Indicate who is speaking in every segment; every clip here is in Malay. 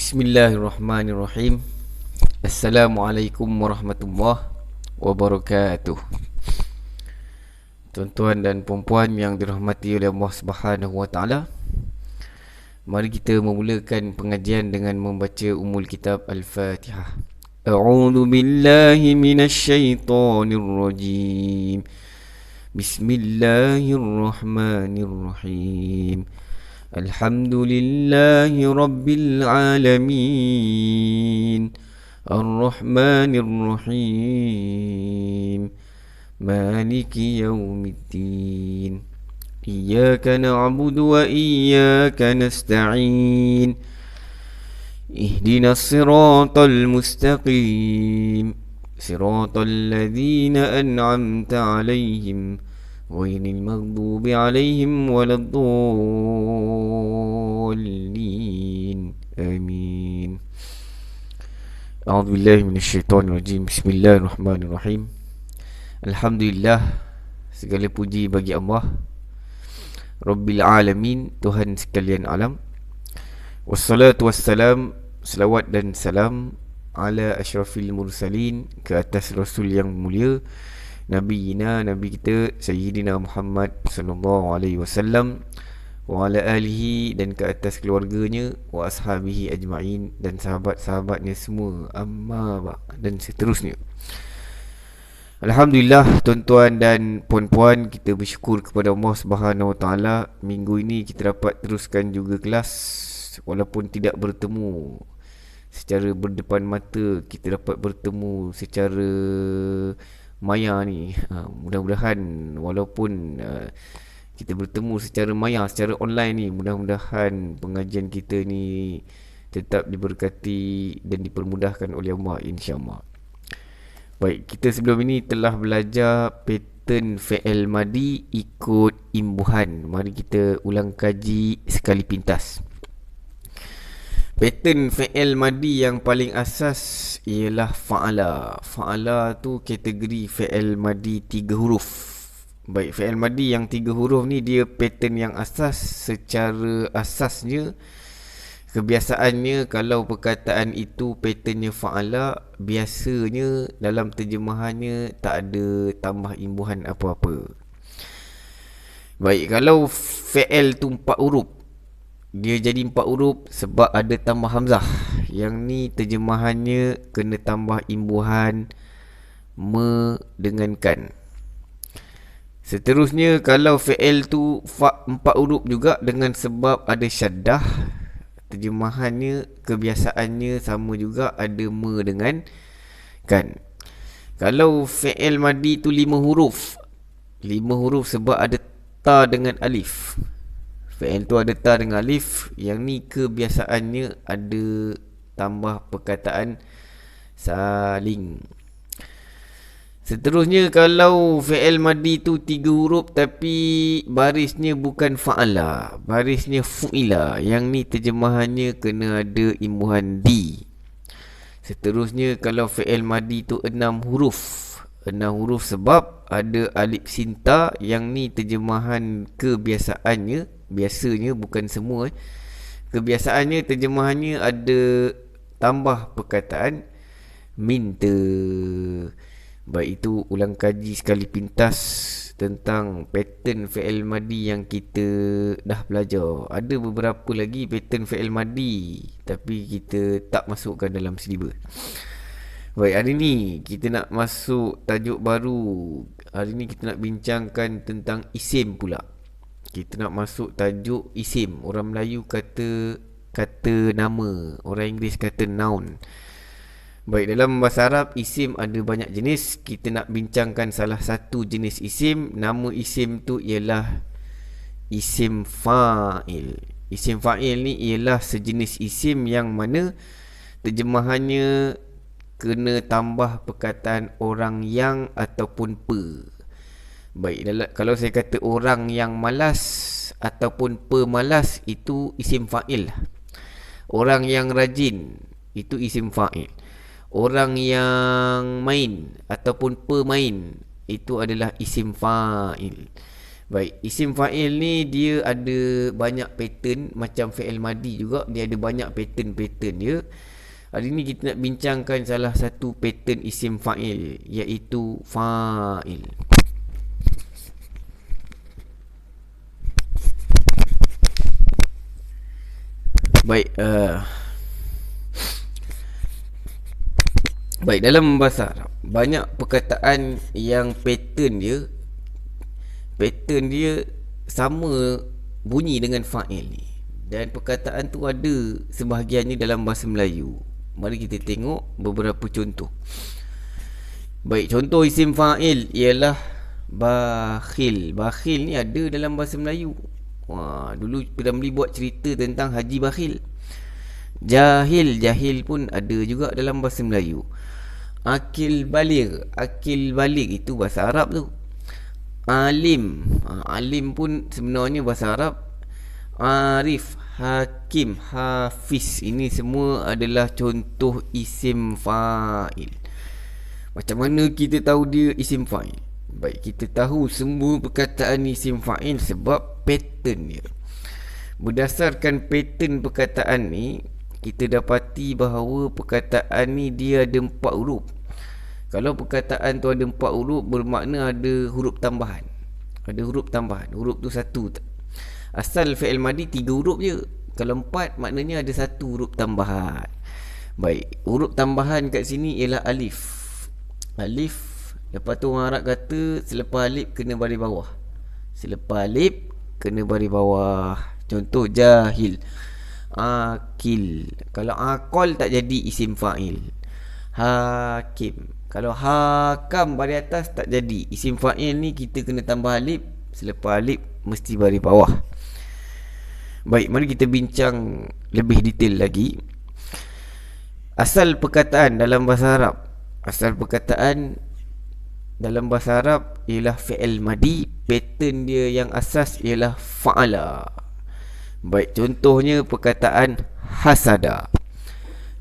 Speaker 1: Bismillahirrahmanirrahim. Assalamualaikum warahmatullahi wabarakatuh. Tuan-tuan dan puan-puan yang dirahmati oleh Allah Subhanahu wa taala, mari kita memulakan pengajian dengan membaca Ummul Kitab Al-Fatihah. A'udzu billahi minasy syaithanir rajim. Bismillahirrahmanirrahim. Alhamdulillahi Rabbil Alamin, Ar-Rahmanir Rahim, Maliki Yawmiddin. Iyyaka na'budu wa iyyaka nasta'in. Ihdinas siratal mustaqim, siratal ladzina an'amta 'alaihim ghairil maghdubi 'alaihim waladdallin. Amin. A'udzu billahi minasyaitonir rajim. Bismillahirrahmanirrahim. Alhamdulillah, segala puji bagi Allah Rabbil Alamin, Tuhan sekalian alam. Wassalatu wassalam, selawat dan salam ala asyrafil mursalin, ke atas Rasul yang mulia, Nabi kita Sayyidina Muhammad sallallahu alaihi wasallam, wa ala alihi, dan ke atas keluarganya, wa ashabihi ajma'in, dan sahabat-sahabatnya semua, amma dan seterusnya. Alhamdulillah, tuan-tuan dan puan-puan, kita bersyukur kepada Allah Subhanahu wa taala, minggu ini kita dapat teruskan juga kelas walaupun tidak bertemu secara berdepan mata. Kita dapat bertemu secara maya ni. Mudah-mudahan walaupun kita bertemu secara maya, secara online ni, mudah-mudahan pengajian kita ni tetap diberkati dan dipermudahkan oleh Allah, insya-Allah. Baik, kita sebelum ini telah belajar pattern fi'il madi ikut imbuhan. Mari kita ulang kaji sekali pintas. Pattern fi'il madi yang paling asas ialah fa'ala. Fa'ala tu kategori fi'il madi 3 huruf. Baik, fi'il madi yang 3 huruf ni dia pattern yang asas. Secara asasnya, kebiasaannya, kalau perkataan itu patternnya fa'ala, biasanya dalam terjemahannya tak ada tambah imbuhan apa-apa. Baik, kalau fi'il tu 4 huruf, dia jadi 4 huruf sebab ada tambah hamzah. Yang ni terjemahannya kena tambah imbuhan me dengan kan. Seterusnya, kalau fi'il tu 4 huruf juga dengan sebab ada syaddah, terjemahannya kebiasaannya sama juga, ada me dengan kan. Kalau fi'il madi tu 5 huruf, 5 huruf sebab ada ta dengan alif. Fi'il tu ada ta dengan alif, yang ni kebiasaannya ada tambah perkataan saling. Seterusnya, kalau fi'il madi tu 3 huruf tapi barisnya bukan fa'ala, barisnya fu'ila, yang ni terjemahannya kena ada imbuhan di. Seterusnya, kalau fi'il madi tu 6 huruf, 6 huruf sebab ada alif sinta, yang ni terjemahan kebiasaannya, biasanya bukan semua, kebiasaannya terjemahannya ada tambah perkataan minta. Baik, itu ulang kaji sekali pintas tentang pattern fi'il madi yang kita dah belajar. Ada beberapa lagi pattern fi'il madi tapi kita tak masukkan dalam silibus. Baik, hari ni kita nak masuk tajuk baru. Hari ni kita nak bincangkan tentang isim pula. Kita nak masuk tajuk isim. Orang Melayu kata nama, orang Inggeris kata noun. Baik, dalam bahasa Arab isim ada banyak jenis. Kita nak bincangkan salah satu jenis isim. Nama isim tu ialah isim fa'il. Isim fa'il ni ialah sejenis isim yang mana terjemahannya kena tambah perkataan orang yang ataupun pe. Baik, kalau saya kata orang yang malas ataupun pemalas, itu isim fa'il. Orang yang rajin, itu isim fa'il. Orang yang main ataupun pemain, itu adalah isim fa'il. Baik, isim fa'il ni dia ada banyak pattern. Macam fi'il madi juga, dia ada banyak pattern-pattern dia. Hari ni kita nak bincangkan salah satu pattern isim fa'il, iaitu fa'il. Baik, baik, dalam bahasa Arab banyak perkataan yang pattern dia sama bunyi dengan fa'il ni. Dan perkataan tu ada sebahagiannya dalam bahasa Melayu. Mari kita tengok beberapa contoh. Baik, contoh isim fa'il ialah bakhil. Bakhil ni ada dalam bahasa Melayu. Dulu Piramli buat cerita tentang Haji Bakhil. Jahil, jahil pun ada juga dalam bahasa Melayu. Akil baligh itu bahasa Arab tu. Alim, alim pun sebenarnya bahasa Arab. Arif, hakim, hafiz, ini semua adalah contoh isim fa'il. Macam mana kita tahu dia isim fa'il? Baik, kita tahu semua perkataan isim fa'il sebab pattern dia. Berdasarkan pattern perkataan ni, kita dapati bahawa perkataan ni dia ada 4 huruf. Kalau perkataan tu ada 4 huruf, bermakna ada huruf tambahan. Ada huruf tambahan. Huruf tu 1. Asal fi'il madi 3 huruf je. Kalau 4, maknanya ada 1 huruf tambahan. Baik, huruf tambahan kat sini ialah alif. Alif, lepas tu orang Arab kata selepas alif kena baris bawah. Selepas alif kena baris bawah. Contoh jahil, akil. Kalau akal tak jadi isim fa'il. Hakim, kalau hakam baris atas tak jadi isim fa'il ni, kita kena tambah alif. Selepas alif mesti baris bawah. Baik, mari kita bincang lebih detail lagi. Asal perkataan dalam bahasa Arab. Asal perkataan dalam bahasa Arab ialah fi'il madi. Pattern dia yang asas ialah fa'ala. Baik, contohnya perkataan hasada.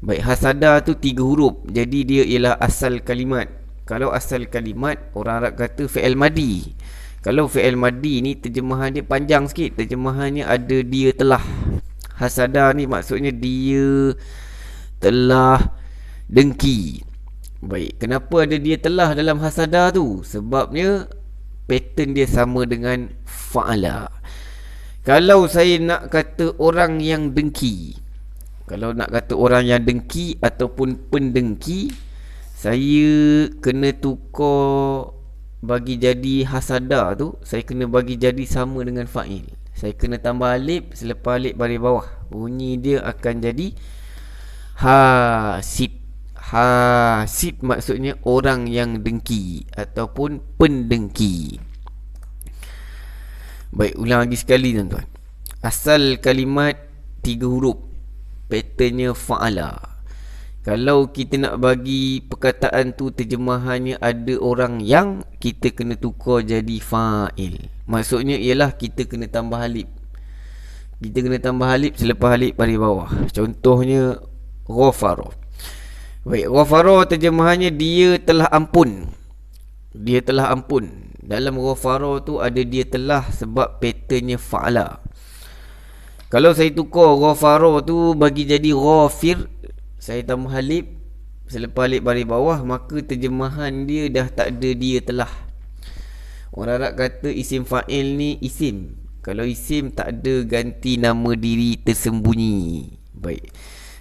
Speaker 1: Baik, hasada tu 3 huruf. Jadi dia ialah asal kalimat. Kalau asal kalimat, orang Arab kata fi'il madi. Kalau fi'il madi ni terjemahan dia panjang sikit. Terjemahannya ada dia telah. Hasada ni maksudnya dia telah dengki. Baik, kenapa ada dia telah dalam hasada tu? Sebabnya pattern dia sama dengan fa'ala. Kalau saya nak kata orang yang dengki, kalau nak kata orang yang dengki ataupun pendengki, saya kena tukar bagi jadi hasada tu, saya kena bagi jadi sama dengan fa'il. Saya kena tambah alif, selepas alif baris bawah. Bunyi dia akan jadi hasid. Hasid maksudnya orang yang dengki ataupun pendengki. Baik, ulang lagi sekali tuan-tuan. Asal kalimat 3 huruf. Patternnya fa'ala. Kalau kita nak bagi perkataan tu terjemahannya ada orang yang, kita kena tukar jadi fa'il. Maksudnya ialah kita kena tambah alif. Kita kena tambah alif, selepas alif baris bawah. Contohnya ghafara. Baik, ghafara terjemahannya dia telah ampun. Dia telah ampun. Dalam ghafara tu ada dia telah sebab patternnya fa'ala. Kalau saya tukar ghafara tu bagi jadi ghafir, saya tambah alif, selepas alif baris bawah, maka terjemahan dia dah tak ada dia telah. Orang Arab kata isim fa'il ni isim. Kalau isim tak ada ganti nama diri tersembunyi. Baik,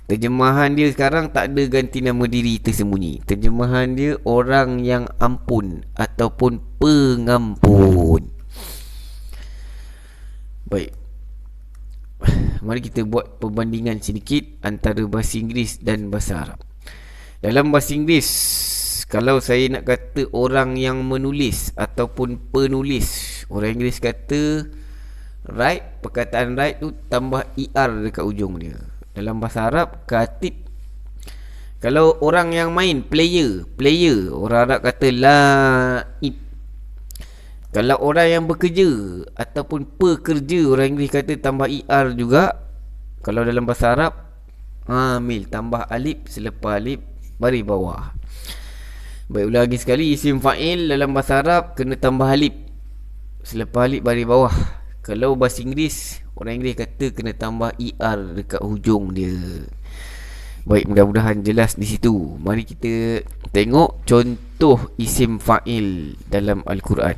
Speaker 1: terjemahan dia sekarang tak ada ganti nama diri tersembunyi. Terjemahan dia orang yang ampun ataupun pengampun. Baik, mari kita buat perbandingan sedikit antara bahasa Inggeris dan bahasa Arab. Dalam bahasa Inggeris, kalau saya nak kata orang yang menulis ataupun penulis, orang Inggeris kata write. Perkataan write tu tambah er dekat ujung dia. Dalam bahasa Arab, katib. Kalau orang yang main, player, orang Arab kata laib. Kalau orang yang bekerja ataupun pekerja, orang Inggeris kata tambah er juga. Kalau dalam bahasa Arab, amil, tambah alif, selepas alif baris bawah. Baik, ulang lagi sekali. Isim fa'il dalam bahasa Arab kena tambah alif, selepas alif baris bawah. Kalau bahasa Inggeris, orang Inggeris kata kena tambah ER dekat hujung dia. Baik, mudah-mudahan jelas di situ. Mari kita tengok contoh isim fa'il dalam Al-Quran.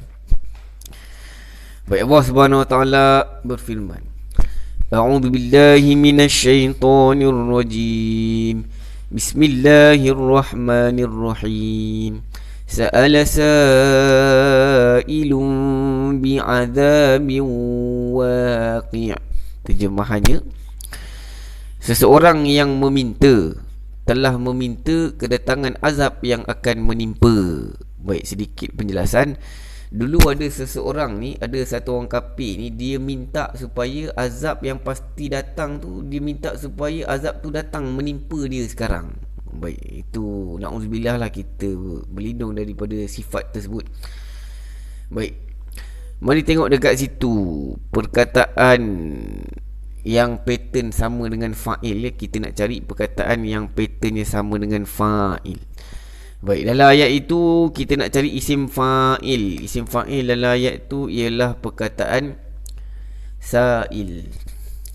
Speaker 1: Baik, Allah Subhanahu Wa Taala berfirman, A'udzu billahi minasyaitonir rajim. Bismillahirrahmanirrahim. Sa'ala sa'ilun bi'adzabin waqi'. Terjemahannya, seseorang yang meminta telah meminta kedatangan azab yang akan menimpa. Baik, sedikit penjelasan. Dulu ada seseorang ni, ada satu orang kafir ni, dia minta supaya azab yang pasti datang tu, dia minta supaya azab tu datang menimpa dia sekarang. Baik, itu na'udzubillah lah, kita berlindung daripada sifat tersebut. Baik, mari tengok dekat situ perkataan yang pattern sama dengan fa'il ya. Kita nak cari perkataan yang patternnya sama dengan fa'il. Baik, dalam ayat itu kita nak cari isim fa'il. Isim fa'il dalam ayat itu ialah perkataan sa'il.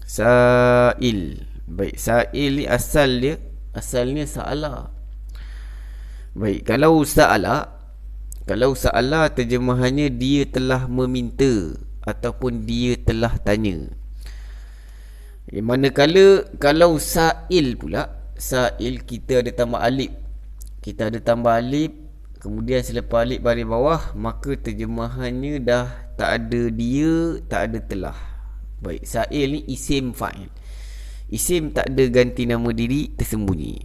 Speaker 1: Sa'il. Baik, sa'il ni asalnya sa'ala. Baik, kalau sa'ala terjemahannya dia telah meminta ataupun dia telah tanya. Manakala kalau sa'il pula, sa'il kita ada tambah alif. Kita ada tambah alif, kemudian selepas alif baris bawah, maka terjemahannya dah tak ada dia, tak ada telah. Baik, sa'il ni isim fa'il. Isim tak ada ganti nama diri, tersembunyi.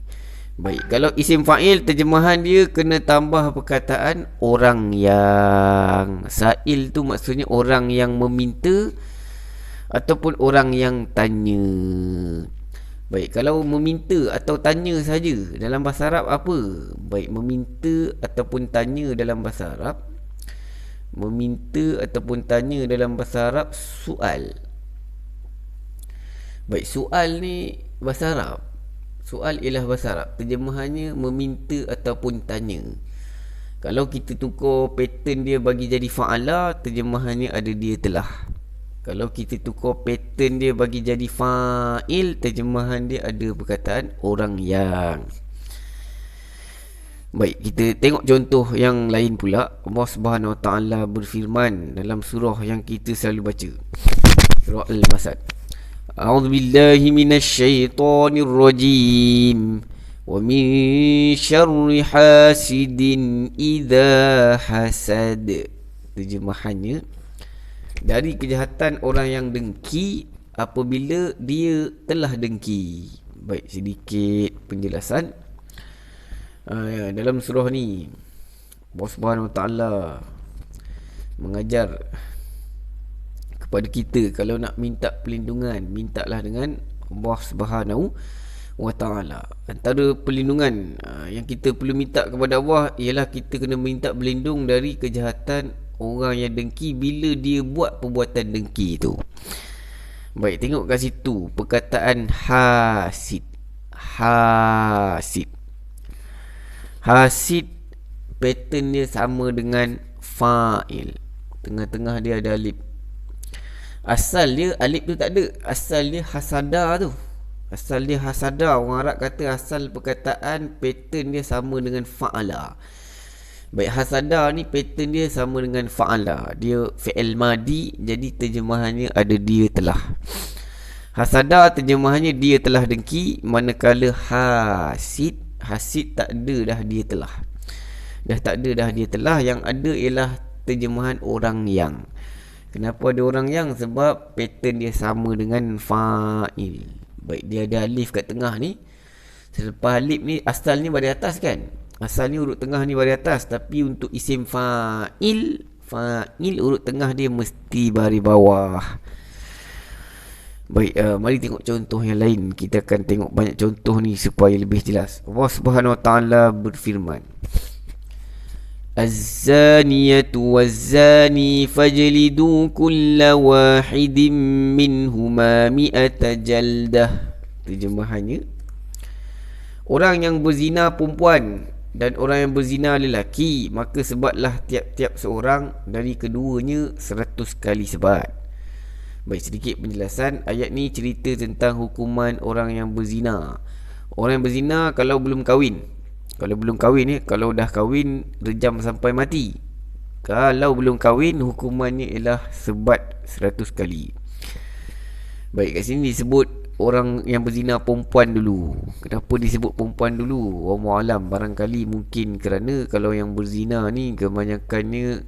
Speaker 1: Baik, kalau isim fa'il terjemahan dia kena tambah perkataan orang yang. Sa'il tu maksudnya orang yang meminta ataupun orang yang tanya. Baik, kalau meminta atau tanya saja dalam bahasa Arab apa? Baik, meminta ataupun tanya dalam bahasa Arab. Meminta ataupun tanya dalam bahasa Arab soal. Baik, soal ni bahasa Arab. Soal ialah bahasa Arab. Terjemahannya meminta ataupun tanya. Kalau kita tukar pattern dia bagi jadi fa'ala, terjemahannya ada dia telah. Kalau kita tukar pattern dia bagi jadi fa'il, terjemahan dia ada perkataan orang yang. Baik, kita tengok contoh yang lain pula. Allah Subhanahu Wa Taala berfirman dalam surah yang kita selalu baca, surah Al-Masad. A'udzu billahi minasyaitonir rajim. Wa min syarri hasidin idza hasad. Terjemahannya, dari kejahatan orang yang dengki apabila dia telah dengki. Baik, sedikit penjelasan. Dalam surah ni Allah Subhanahu Wa Taala mengajar kepada kita, kalau nak minta perlindungan, mintalah dengan Allah Subhanahu Wa Taala. Antara perlindungan yang kita perlu minta kepada Allah ialah kita kena minta berlindung dari kejahatan orang yang dengki bila dia buat perbuatan dengki itu. Baik, tengok kat situ perkataan hasid. Hasid. Hasid pattern dia sama dengan fa'il. Tengah-tengah dia ada alif. Asal dia alif tu tak ada. Asal dia hasada tu. Asal dia hasada. Orang Arab kata asal perkataan pattern dia sama dengan fa'ala. Baik, hasada ni pattern dia sama dengan fa'ala. Dia fi'il madi, jadi terjemahannya ada dia telah. Hasada terjemahannya dia telah dengki. Manakala hasid tak ada dah dia telah. Dah tak ada dah dia telah. Yang ada ialah terjemahan orang yang. Kenapa ada orang yang? Sebab pattern dia sama dengan fa'il. Baik, dia ada alif kat tengah ni. Selepas alif ni asalnya baris atas kan? Asalnya urut tengah ni baris atas, tapi untuk isim fa'il urut tengah dia mesti baris bawah. Baik, mari tengok contoh yang lain. Kita akan tengok banyak contoh ni supaya lebih jelas. Allah Subhanahu Wa Taala berfirman, Az-zaniyatu waz-zani fajlidu kulla wahidin minhuma mi'ata jaldah. Terjemahannya, orang yang berzina perempuan, dan orang yang berzina lelaki, maka sebatlah tiap-tiap seorang dari keduanya 100 kali sebat. Baik, sedikit penjelasan. Ayat ni cerita tentang hukuman orang yang berzina. Orang yang berzina kalau belum kahwin. Kalau belum kahwin kalau dah kahwin rejam sampai mati. Kalau belum kahwin, hukumannya ialah sebat 100 kali. Baik, kat sini disebut orang yang berzina perempuan dulu. Kenapa disebut perempuan dulu? Wallahu alam, barangkali mungkin kerana kalau yang berzina ni kebanyakannya,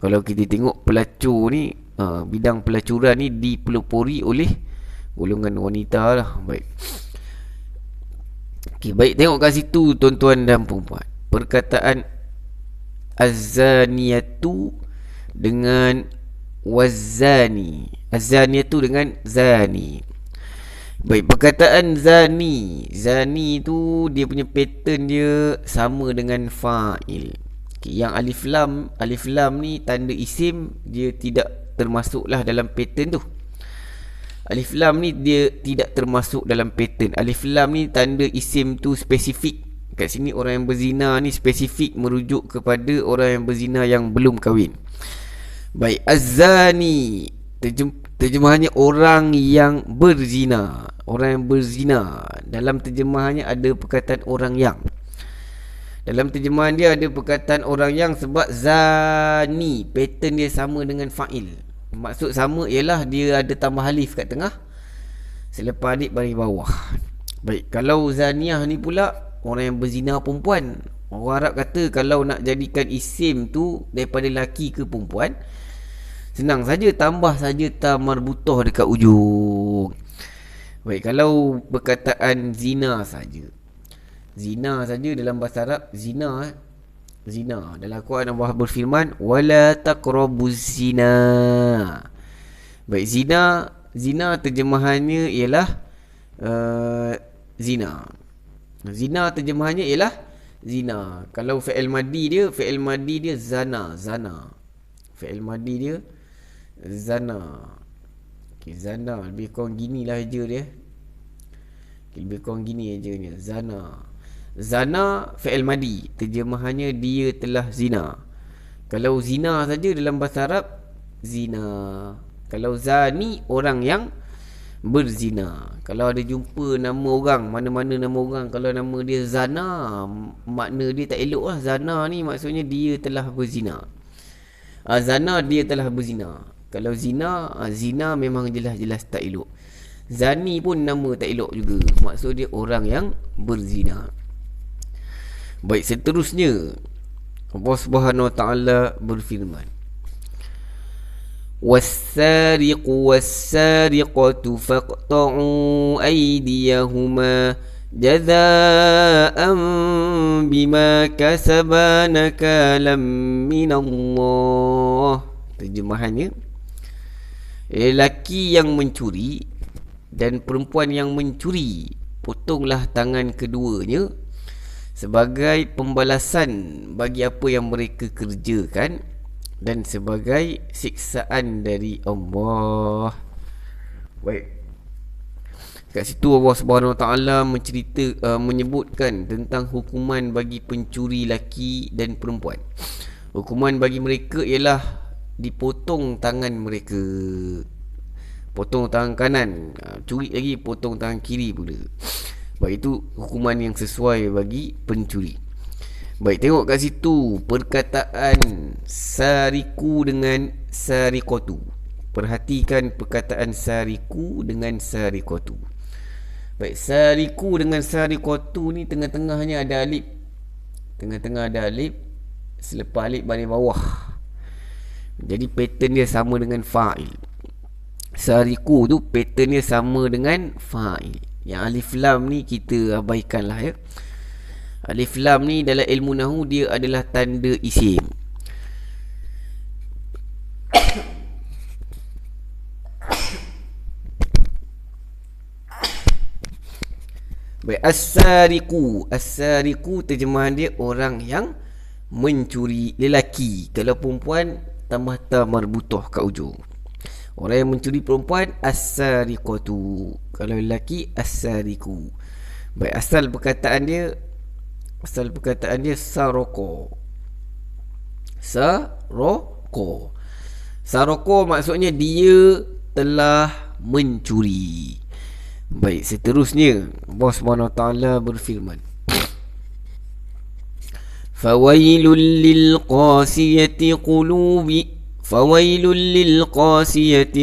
Speaker 1: kalau kita tengok pelacur ni, bidang pelacuran ni dipelopori oleh golongan wanita lah. Baik. Okay, baik, tengok kat situ tuan-tuan dan perempuan. Perkataan az-zaniyatu dengan wazani. Az-zaniyatu dengan zani. Baik, perkataan zani. Zani tu dia punya pattern dia sama dengan fa'il. Okay, yang alif lam ni tanda isim, dia tidak termasuklah dalam pattern tu. Alif lam ni dia tidak termasuk dalam pattern. Alif lam ni tanda isim tu spesifik. Kat sini orang yang berzina ni spesifik merujuk kepada orang yang berzina yang belum kahwin. Baik, az-zani terjemahannya orang yang berzina. Orang yang berzina. Dalam terjemahannya ada perkataan orang yang. Dalam terjemahan dia ada perkataan orang yang sebab zani, pattern dia sama dengan fa'il. Maksud sama ialah dia ada tambah alif kat tengah, selepas alif baris bawah. Baik, kalau zaniah ni pula orang yang berzina perempuan. Orang Arab kata kalau nak jadikan isim tu daripada laki ke perempuan, senang saja, tambah saja ta marbutah dekat ujung. Baik, kalau perkataan zina saja. Zina saja dalam bahasa Arab, zina. Dalam Al-Quran Allah berfirman, wala taqrabuz zina. Baik, zina terjemahannya ialah zina. Zina terjemahannya ialah zina. Kalau fi'il madi dia zana. Fi'il madi dia zana. Okay, zana lebih kurang gini lah aja dia. Okay, lebih kurang gini aja ni, zana. Zana fi'il madi, terjemahannya dia telah zina. Kalau zina saja dalam bahasa Arab, zina. Kalau zani, orang yang berzina. Kalau ada jumpa nama orang, mana-mana nama orang, kalau nama dia zana, makna dia tak elok lah. Zana ni maksudnya dia telah berzina. Zana, dia telah berzina. Kalau zina, zina memang jelas-jelas tak elok. Zani pun nama tak elok juga. Maksud dia orang yang berzina. Baik, seterusnya Allah Subhanahu wa ta'ala berfirman, was-sariqu was-sariqatu faqta'u aydiyahuma jazaa'an bima kasaba nakalam minallah. Terjemahannya, lelaki yang mencuri dan perempuan yang mencuri, potonglah tangan keduanya sebagai pembalasan bagi apa yang mereka kerjakan dan sebagai siksaan dari Allah. Baik, kat situ Allah Subhanahu Wa Taala menyebutkan tentang hukuman bagi pencuri laki dan perempuan. Hukuman bagi mereka ialah dipotong tangan mereka. Potong tangan kanan, curi lagi potong tangan kiri pula. Baik, itu hukuman yang sesuai bagi pencuri. Baik, tengok kat situ perkataan sariku dengan sarikotu. Perhatikan perkataan sariku dengan sarikotu. Baik, sariku dengan sarikotu ni tengah-tengahnya ada alif. Tengah-tengah ada alif, selepas alif baris bawah. Jadi pattern dia sama dengan fa'il. Sariku tu pattern dia sama dengan fa'il. Yang alif lam ni kita abaikan lah ya. Alif lam ni dalam ilmu nahu dia adalah tanda isim. Baik, as-sariqu. As-sariqu terjemahan dia orang yang mencuri, lelaki. Kalau perempuan tambah ta marbutah kat ujung. Orang yang mencuri perempuan, as-sariqatu. Kalau lelaki, as-sariqu. Baik, asal perkataan dia Asal perkataan dia saroko. Saroko. Saroko maksudnya dia telah mencuri. Baik, seterusnya Allah SWT berfirman, Fawailul lil qasiyati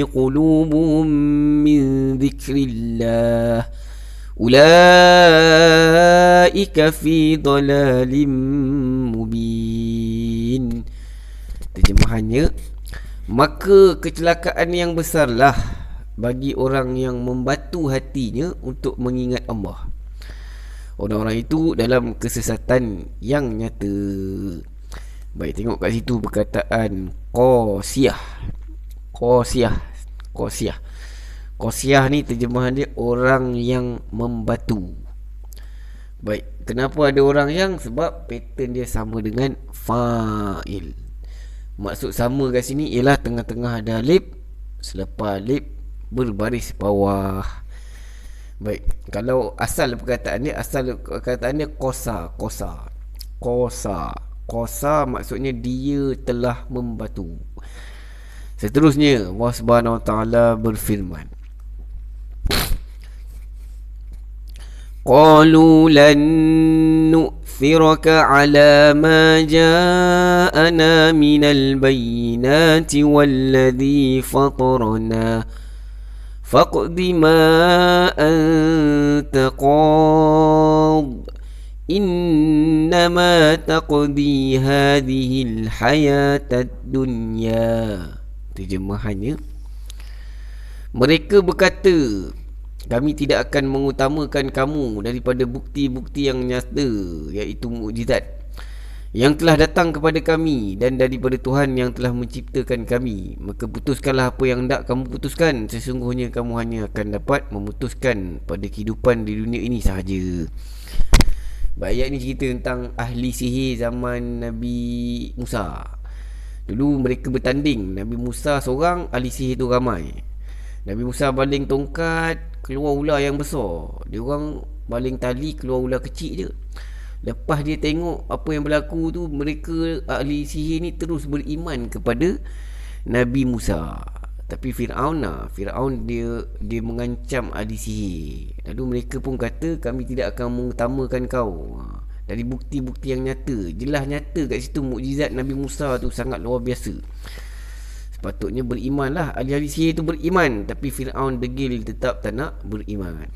Speaker 1: qulubuhum min dzikrillah ulaika fi dhalalim mubin. Terjemahannya, maka kecelakaan yang besarlah bagi orang yang membatu hatinya untuk mengingat Allah. Orang-orang itu dalam kesesatan yang nyata. Baik, tengok kat situ perkataan qasiyah. Qasiyah. Qasiyah. Qasiyah ni terjemahan dia orang yang membatu. Baik, kenapa ada orang yang? Sebab pattern dia sama dengan fa'il. Maksud sama kat sini ialah tengah-tengah ada alif, selepas alif berbaris bawah. Baik, kalau asal perkataan dia kosa. Kosa maksudnya dia telah membatu. Seterusnya Allah Subhanahu Wa Taala berfirman, Qalu lan nu'thiraka ala ma ja'ana minal bayyinati walladhi fatarana faqdi ma anta qad innama taqdi hadhil hayatad dunya. Terjemahannya, mereka berkata, kami tidak akan mengutamakan kamu daripada bukti-bukti yang nyata, iaitu mukjizat yang telah datang kepada kami dan daripada Tuhan yang telah menciptakan kami. Maka putuskanlah apa yang hendak kamu putuskan. Sesungguhnya kamu hanya akan dapat memutuskan pada kehidupan di dunia ini sahaja. Ayat ni cerita tentang ahli sihir zaman Nabi Musa. Dulu mereka bertanding, Nabi Musa seorang, ahli sihir tu ramai. Nabi Musa baling tongkat, keluar ular yang besar. Dia orang baling tali, keluar ular kecil je. Lepas dia tengok apa yang berlaku tu, mereka ahli sihir ni terus beriman kepada Nabi Musa. Tapi Fir'aun dia mengancam ahli sihir. Lalu mereka pun kata, kami tidak akan mengutamakan kau. Dari bukti-bukti yang nyata, jelas nyata kat situ mukjizat Nabi Musa tu sangat luar biasa. Sepatutnya berimanlah, ahli-ahli sihir tu beriman. Tapi Fir'aun degil, tetap tak nak beriman.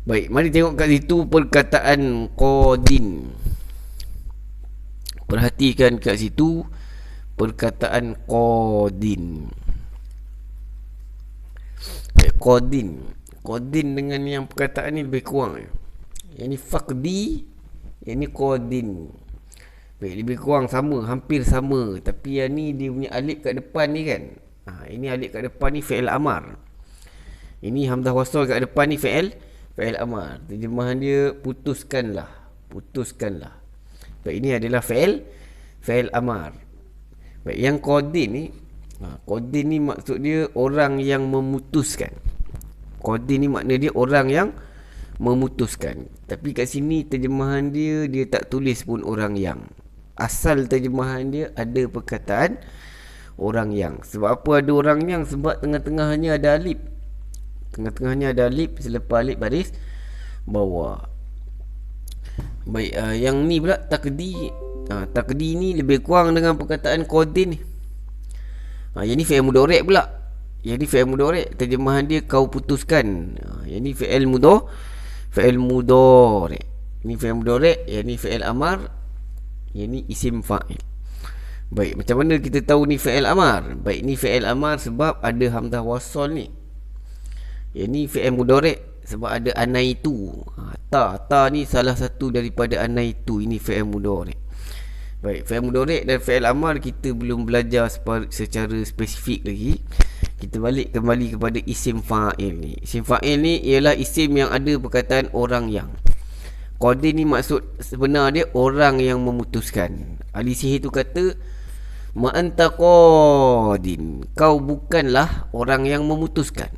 Speaker 1: Baik, mari tengok kat situ perkataan qadin. Perhatikan kat situ perkataan qadin. Qadin dengan yang perkataan ni lebih kurang. Yang ni faqdi, yang ni qadin. Baik, lebih kurang sama, hampir sama. Tapi yang ni dia punya alif kat depan ni kan. Ini alif kat depan ni fi'il amar. Ini hamzah wasal kat depan ni fi'il amar. Terjemahan dia putuskanlah. Baik, ini adalah fi'il amar. Baik, yang qadin ni maksud dia orang yang memutuskan. Qadin ni makna dia orang yang memutuskan. Tapi kat sini terjemahan dia tak tulis pun orang yang. Asal terjemahan dia ada perkataan orang yang. Sebab apa ada orang yang? Sebab tengah-tengahnya ada alif. Selepas alif baris bawah. Baik, yang ni pula takdi. Takdi ni lebih kurang dengan perkataan qadin ni. Yang ni fi'il mudhari' pula. Yang ni fi'il mudhari', terjemahan dia kau putuskan. Yang ni fi'il mudhari'. Ini fi'il mudhari', yang ni fi'il amar, yang ni isim fa'il. Baik, macam mana kita tahu ni fi'il amar? Baik, ni fi'il amar sebab ada hamzah wasal ni. Yang ni fi'il mudhari' sebab ada anaitu. Ta ni salah satu daripada anaitu. Ini fi'il mudhari'. Baik, fi'il mudhari' dan fi'il amar kita belum belajar secara spesifik lagi. Kita balik kembali kepada isim fa'il ni. Isim fa'il ni ialah isim yang ada perkataan orang yang. Qadin ni maksud sebenar dia orang yang memutuskan. Ahli sihir tu kata, ma anta qadin, kau bukanlah orang yang memutuskan.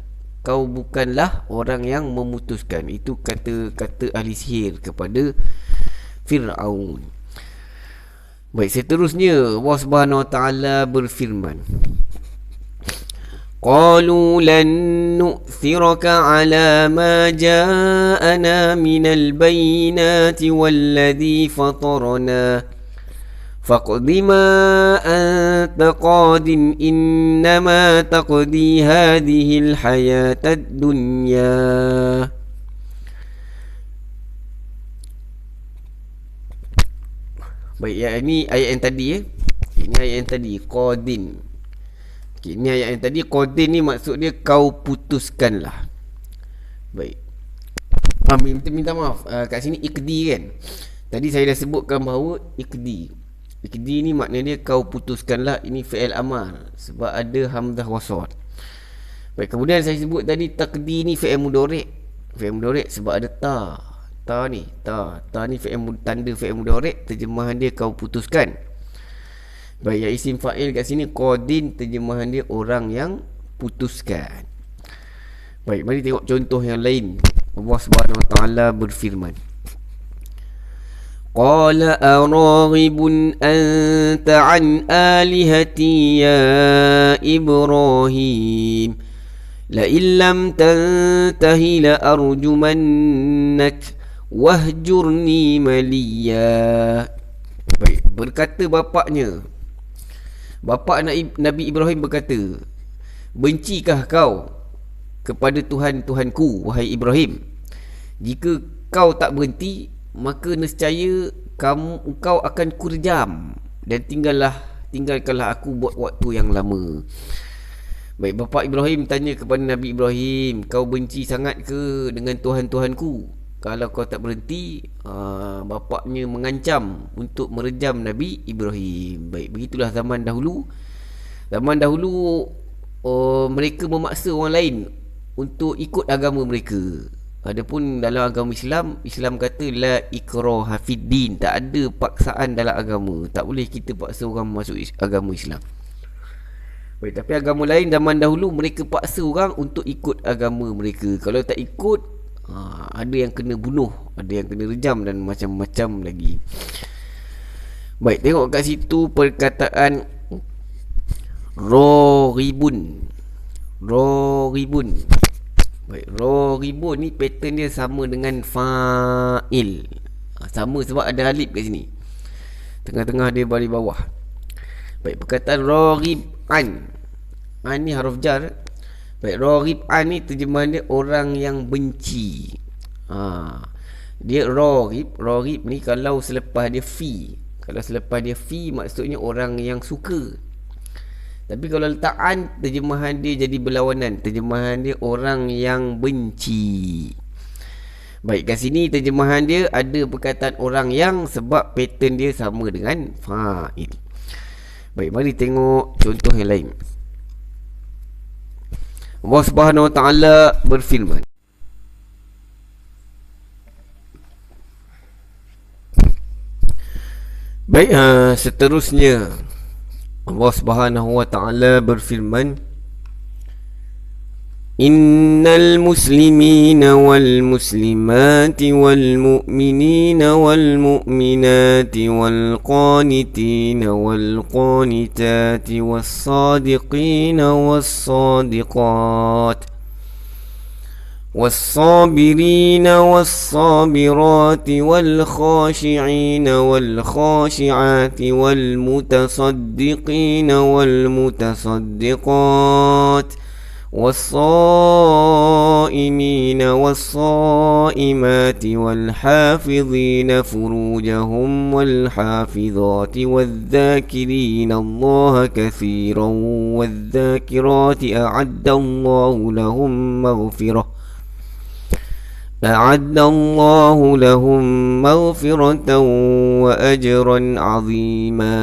Speaker 1: kau bukanlah orang yang memutuskan. Itu kata-kata ahli sihir kepada Fir'aun. Baik, seterusnya Allah Subhanahu Wa Taala berfirman, قالوا لن نؤثرك على ما جاءنا من البينات والذي فطرنا فاقض ما أنت قاد إنما تقضي هذه الحياة الدنيا. Baik, ini ayat yang tadi Ini ayat yang tadi, qadin. Ini ayat yang tadi, qadin ni maksud dia kau putuskanlah. Baik. Minta maaf, kat sini iqdi kan. Tadi saya dah sebutkan bahawa iqdi ni maknanya kau putuskanlah. Ini fi'il amar sebab ada hamzah wasal. Baik, kemudian saya sebut tadi taqdi ni fi'il mudhari'. Fi'il mudhari' sebab ada ta ni tanda fi'il mudhari', terjemahan dia kau putuskan. Baik, yang isim fa'il kat sini qadin, terjemahan dia orang yang putuskan. Baik, mari tengok contoh yang lain. Allah Subhanahu Wa Taala berfirman, Qala araghibun anta an alihati ya Ibrahim la illam tantahi la arjumannak wahjurni maliya. Baik, berkata Bapa Nabi Ibrahim berkata, bencikah kau kepada Tuhanku, wahai Ibrahim? Jika kau tak berhenti, maka nescaya kau akan kurjam, dan tinggalkanlah aku buat waktu yang lama. Baik, Bapa Ibrahim tanya kepada Nabi Ibrahim, kau benci sangat ke dengan Tuhanku? Kalau kau tak berhenti, bapaknya mengancam untuk merejam Nabi Ibrahim. Baik, begitulah zaman dahulu. Mereka memaksa orang lain untuk ikut agama mereka. Adapun dalam agama Islam kata la ikraha fid din, tak ada paksaan dalam agama. Tak boleh kita paksa orang masuk agama Islam. Baik, tapi agama lain zaman dahulu mereka paksa orang untuk ikut agama mereka. Kalau tak ikut, ada yang kena bunuh, ada yang kena rejam, dan macam-macam lagi. Baik, tengok kat situ perkataan Raghibun. Baik, Raghibun ni pattern dia sama dengan fa'il. Sama sebab ada alif kat sini. Tengah-tengah dia balik bawah. Baik, perkataan Raghib'an. An ni huruf jar. Baik, Raghib'an ni terjemahan dia orang yang benci. Dia Raghib ni kalau selepas dia fi. Kalau selepas dia fi maksudnya orang yang suka. Tapi kalau letak an, terjemahan dia jadi berlawanan. Terjemahan dia orang yang benci. Baik, kat sini terjemahan dia ada perkataan orang yang, sebab pattern dia sama dengan fa'il. Baik, mari tengok contoh yang lain. Allah Subhanahu Wa Taala berfirman, baik, seterusnya Allah Subhanahu Wa Taala berfirman, Innal muslimina wal muslimati wal mu'minina wal mu'minati wal qanitina wal qanitati was sadiqina was sadiqat والصابرين والصابرات والخاشعين والخاشعات والمتصدقين والمتصدقات والصائمين والصائمات والحافظين فروجهم والحافظات والذاكرين الله كثيرا والذاكرات أعد الله لهم مغفرة وأجرا عظيما.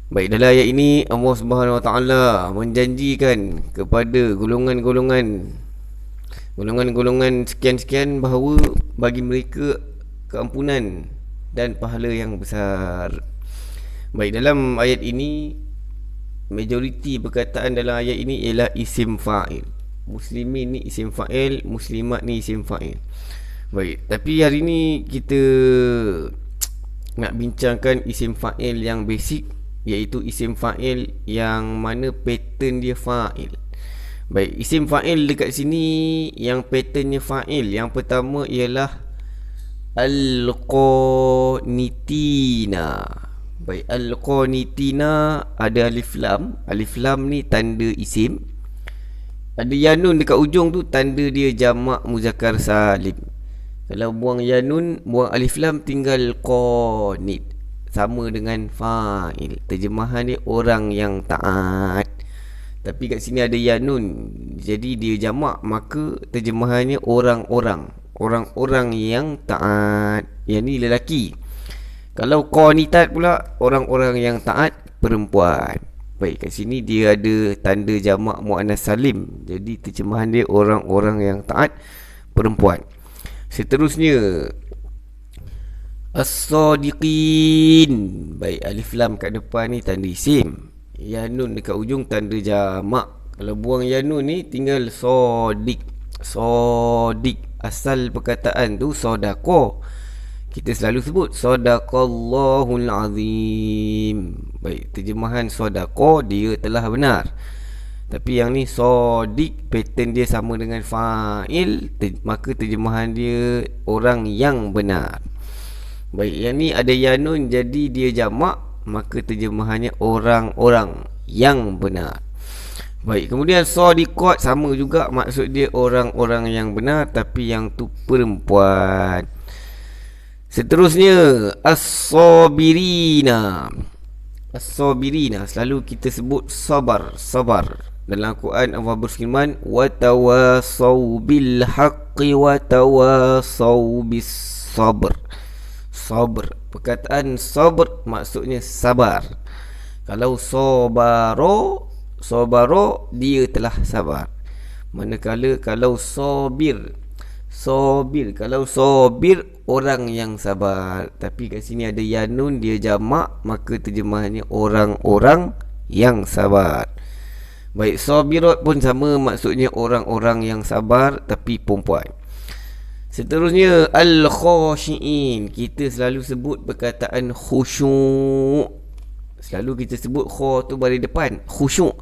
Speaker 1: Baik, dalam ayat ini Allah Subhanahu Wa Taala menjanjikan kepada golongan-golongan sekian-sekian bahawa bagi mereka keampunan dan pahala yang besar. Baik, dalam ayat ini majoriti perkataan dalam ayat ini ialah isim fa'il. Muslimin ni isim fa'il, muslimat ni isim fa'il. Baik, tapi hari ni kita nak bincangkan isim fa'il yang basic, iaitu isim fa'il yang mana pattern dia fa'il. Baik, isim fa'il dekat sini yang patternnya fa'il, yang pertama ialah al-qanitina. Baik, al-qanitina ada alif lam. Alif lam ni tanda isim. Ada yanun dekat ujung tu, tanda dia jamak muzakkar salim. Kalau buang yanun, buang alif lam, tinggal qanit, sama dengan fa'il. Terjemahan dia orang yang taat. Tapi kat sini ada yanun, jadi dia jamak, maka terjemahannya orang-orang. Orang-orang yang taat. Yang ni lelaki. Kalau qanitat pula, orang-orang yang taat, perempuan. Baik, kat sini dia ada tanda jamak muannas salim. Jadi terjemahan dia orang-orang yang taat, perempuan. Seterusnya as-sadiqin. Baik, alif lam kat depan ni tanda isim, yanun dekat ujung tanda jamak. Kalau buang yanun ni, tinggal sadiq. Sadiq, asal perkataan tu sodaqah. Kita selalu sebut sadaqallahul azim. Baik, terjemahan sodaqah, dia telah benar. Tapi yang ni sadiq, pattern dia sama dengan fa'il, maka terjemahan dia orang yang benar. Baik, yang ni ada yanun, jadi dia jamak, maka terjemahannya orang-orang yang benar. Baik, kemudian sadiqat sama juga, maksud dia orang-orang yang benar, tapi yang tu perempuan. Seterusnya as-sabirina. As-sabirina selalu kita sebut sabar. Sabar. Dalam Al-Quran Allah berfirman, wa tawasau bil haqqi wa tawasau bis sabr. Sabr, perkataan sabr maksudnya sabar. Kalau sobaro, sobaro dia telah sabar. Manakala kalau sobir, sobir, kalau sobir orang yang sabar. Tapi kat sini ada yanun, dia jamak, maka terjemahannya orang-orang yang sabar. Baik, sabirat pun sama, maksudnya orang-orang yang sabar tapi perempuan. Seterusnya al-khashi'in. Kita selalu sebut perkataan khusyuk. Selalu kita sebut kha tu baris depan, khusyuk.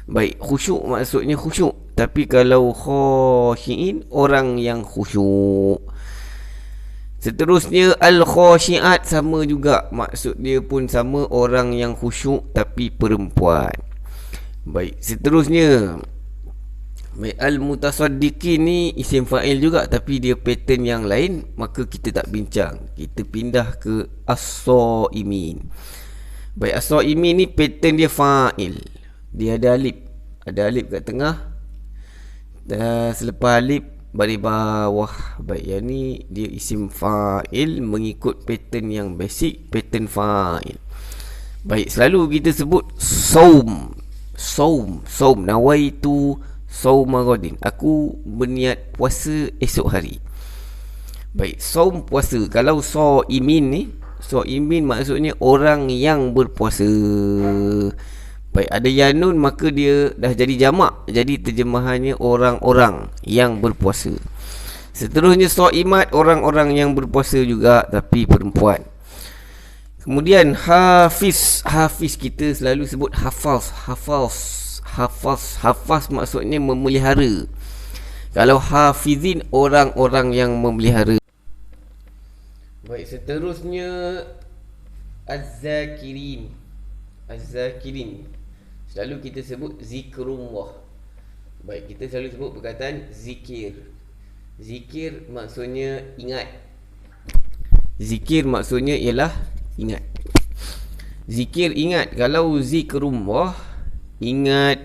Speaker 1: Baik, khusyuk maksudnya khusyuk. Tapi kalau khashi'in, orang yang khusyuk. Seterusnya al-khashi'at sama juga, maksud dia pun sama, orang yang khusyuk tapi perempuan. Baik, seterusnya al-mutasaddiqin ni isim fa'il juga, tapi dia pattern yang lain, maka kita tak bincang. Kita pindah ke as-saimin. Baik, as-saimin ni pattern dia fa'il. Dia ada alif. Ada alif kat tengah. Dan selepas alif baris bawah. Baik, yang ni dia isim fa'il mengikut pattern yang basic, pattern fa'il. Baik, selalu kita sebut saum. Saum, saum, nawaitu sauma ghadin. Aku berniat puasa esok hari. Baik, saum puasa. Kalau saimin ni, saimin maksudnya orang yang berpuasa. Baik, ada yanun, maka dia dah jadi jamak, jadi terjemahannya orang-orang yang berpuasa. Seterusnya saimat, orang-orang yang berpuasa juga tapi perempuan. Kemudian hafiz. Hafiz kita selalu sebut hafaz. Hafaz maksudnya memelihara. Kalau hafizin, orang-orang yang memelihara. Baik, seterusnya az-zakirin. Az-zakirin selalu kita sebut zikrullah. Baik, kita selalu sebut perkataan zikir. Zikir maksudnya ingat. Zikir maksudnya ialah ingat. Zikir ingat. Kalau zikrullah, ingat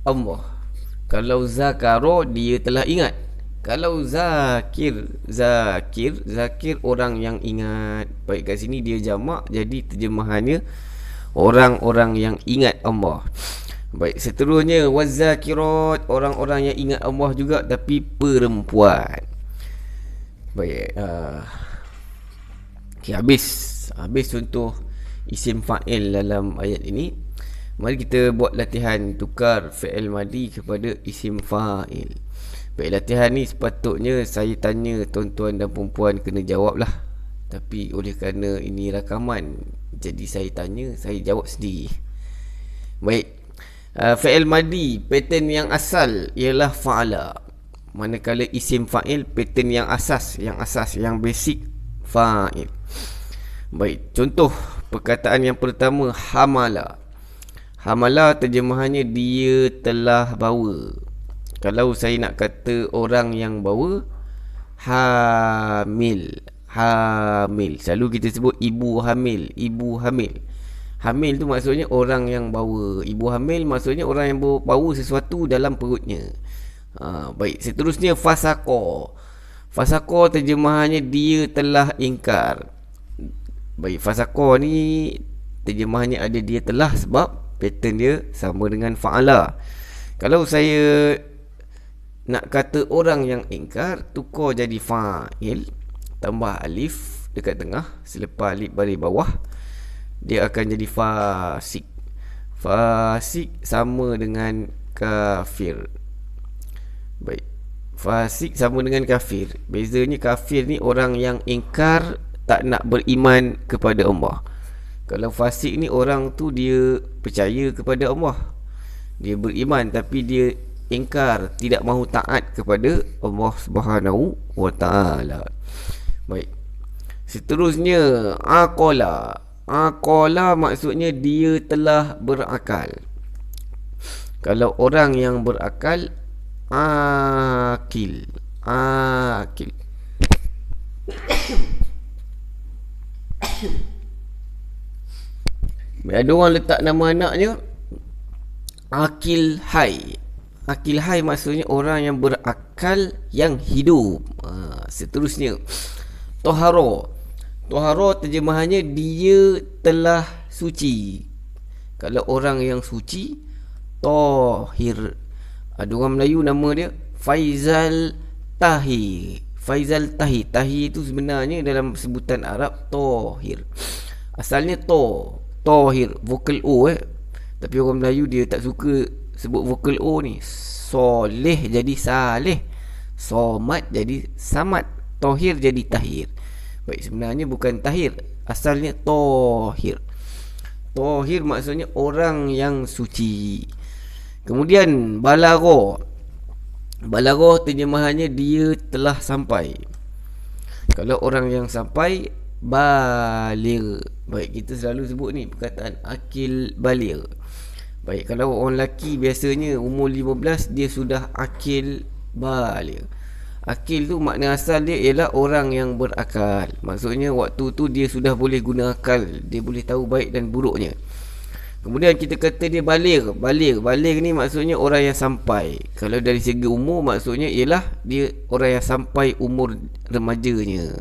Speaker 1: Allah. Kalau zakaro, dia telah ingat. Kalau zakir, zakir orang yang ingat. Baik, kat sini dia jamak, jadi terjemahannya orang-orang yang ingat Allah. Baik, seterusnya wazakirat, orang-orang yang ingat Allah juga tapi perempuan. Baik, okay, habis contoh isim fa'il dalam ayat ini. Mari kita buat latihan tukar fi'il madi kepada isim fa'il. Baik, latihan ni sepatutnya saya tanya tuan-tuan dan perempuan kena jawab lah. Tapi oleh kerana ini rakaman, jadi saya tanya, saya jawab sendiri. Baik, fi'il madi pattern yang asal ialah fa'ala. Manakala isim fa'il pattern yang asas, yang basic fa'il. Baik, contoh perkataan yang pertama, hamala. Hamala terjemahannya dia telah bawa. Kalau saya nak kata orang yang bawa, hamil. Selalu kita sebut ibu hamil. Hamil tu maksudnya orang yang bawa. Ibu hamil maksudnya orang yang bawa sesuatu dalam perutnya. Baik, seterusnya fasaqo. Fasaqo terjemahannya dia telah ingkar. Baik, fasaqo ni terjemahannya ada dia telah, sebab pattern dia sama dengan fa'ala. Kalau saya nak kata orang yang ingkar, tukar jadi fa'il, tambah alif dekat tengah, selepas alif baris bawah, dia akan jadi fasik. Fasik sama dengan kafir. Baik, fasik sama dengan kafir. Bezanya kafir ni orang yang ingkar, tak nak beriman kepada Allah. Kalau fasik ni orang tu dia percaya kepada Allah, dia beriman, tapi dia ingkar, tidak mahu taat kepada Allah Subhanahu wa taala. Baik, seterusnya aqala. Aqala maksudnya dia telah berakal. Kalau orang yang berakal, akil. Ada orang letak nama anaknya Akil Hai. Akil Hai maksudnya orang yang berakal, yang hidup. Seterusnya Toharo. Toharo terjemahannya dia telah suci. Kalau orang yang suci, Tohir. Ada orang Melayu nama dia Faizal Tahi. Tahi itu sebenarnya dalam sebutan Arab Tohir. Asalnya Tohir, vokal O tapi orang Melayu dia tak suka sebut vokal O ni. Soleh jadi Saleh, Somad jadi Samad, Tohir jadi Tahir. Baik, sebenarnya bukan Tahir, asalnya Tohir. Tohir maksudnya orang yang suci. Kemudian Balago. Balago terjemahannya dia telah sampai. Kalau orang yang sampai, baligh. Baik, kita selalu sebut ni perkataan akil baligh. Baik, kalau orang lelaki biasanya umur 15 dia sudah akil baligh. Akil tu makna asal dia ialah orang yang berakal. Maksudnya waktu tu dia sudah boleh guna akal, dia boleh tahu baik dan buruknya. Kemudian kita kata dia baligh. Baligh ni maksudnya orang yang sampai. Kalau dari segi umur maksudnya ialah dia orang yang sampai umur remajanya.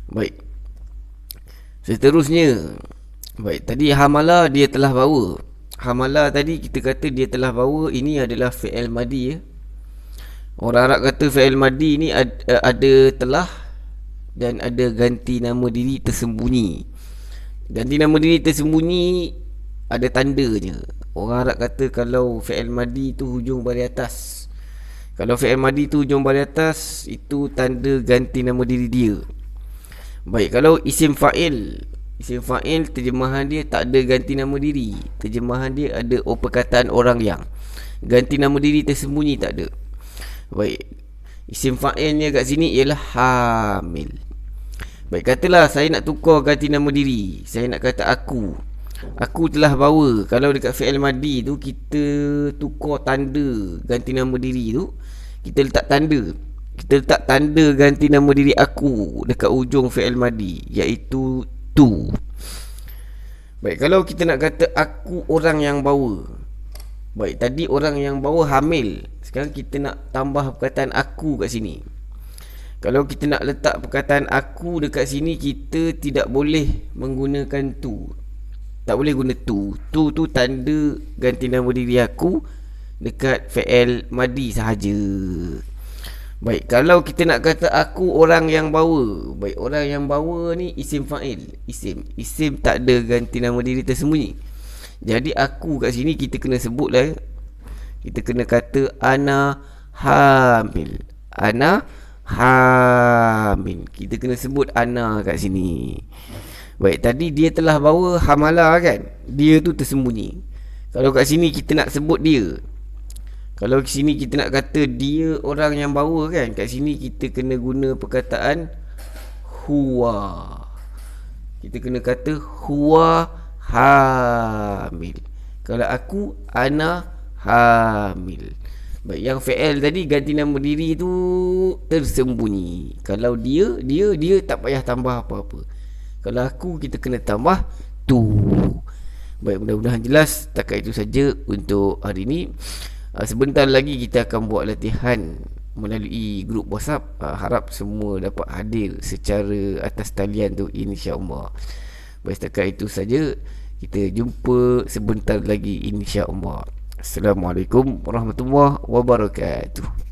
Speaker 1: Baik, seterusnya, baik, tadi hamala dia telah bawa. Hamala tadi kita kata dia telah bawa. Ini adalah fi'il madi ya. Orang Arab kata fi'il madi ni ada telah dan ada ganti nama diri tersembunyi. Ganti nama diri tersembunyi ada tandanya. Orang Arab kata kalau fi'il madi tu hujung baris atas. Kalau fi'il madi tu hujung baris atas, itu tanda ganti nama diri dia. Baik, kalau isim fa'il terjemahan dia tak ada ganti nama diri. Terjemahan dia ada perkataan orang yang. Ganti nama diri tersembunyi tak ada. Baik, isim fa'ilnya kat sini ialah hamil. Baik, katalah saya nak tukar ganti nama diri. Saya nak kata aku telah bawa. Kalau dekat fi'il madi tu kita tukar tanda ganti nama diri tu, kita letak tanda ganti nama diri aku dekat ujung fi'il madi, iaitu tu. Baik, kalau kita nak kata aku orang yang bawa. Baik, tadi orang yang bawa hamil. Sekarang kita nak tambah perkataan aku kat sini. Kalau kita nak letak perkataan aku dekat sini, kita tidak boleh menggunakan tu. Tak boleh guna tu. Tu tanda ganti nama diri aku dekat fi'il madi sahaja. Baik, kalau kita nak kata aku orang yang bawa. Baik, orang yang bawa ni isim fa'il. Isim tak ada ganti nama diri tersembunyi. Jadi aku kat sini kita kena sebut lah. Kita kena kata ana hamil. Ana hamil. Kita kena sebut ana kat sini. Baik, tadi dia telah bawa hamalah kan. Dia tu tersembunyi. Kalau kat sini kita nak sebut dia. Kalau kat sini kita nak kata dia orang yang bawa kan. Kat sini kita kena guna perkataan huwa. Kita kena kata huwa hamil. Kalau aku ana hamil. Baik, yang fi'il tadi ganti nama diri tu tersembunyi. Kalau dia tak payah tambah apa-apa. Kalau aku kita kena tambah tu. Baik, mudah-mudahan jelas. Takat itu saja untuk hari ini. Sebentar lagi kita akan buat latihan melalui grup WhatsApp. Harap semua dapat hadir secara atas talian tu, insya-Allah. Baik, setakat itu saja. Kita jumpa sebentar lagi, insya-Allah. Assalamualaikum warahmatullahi wabarakatuh.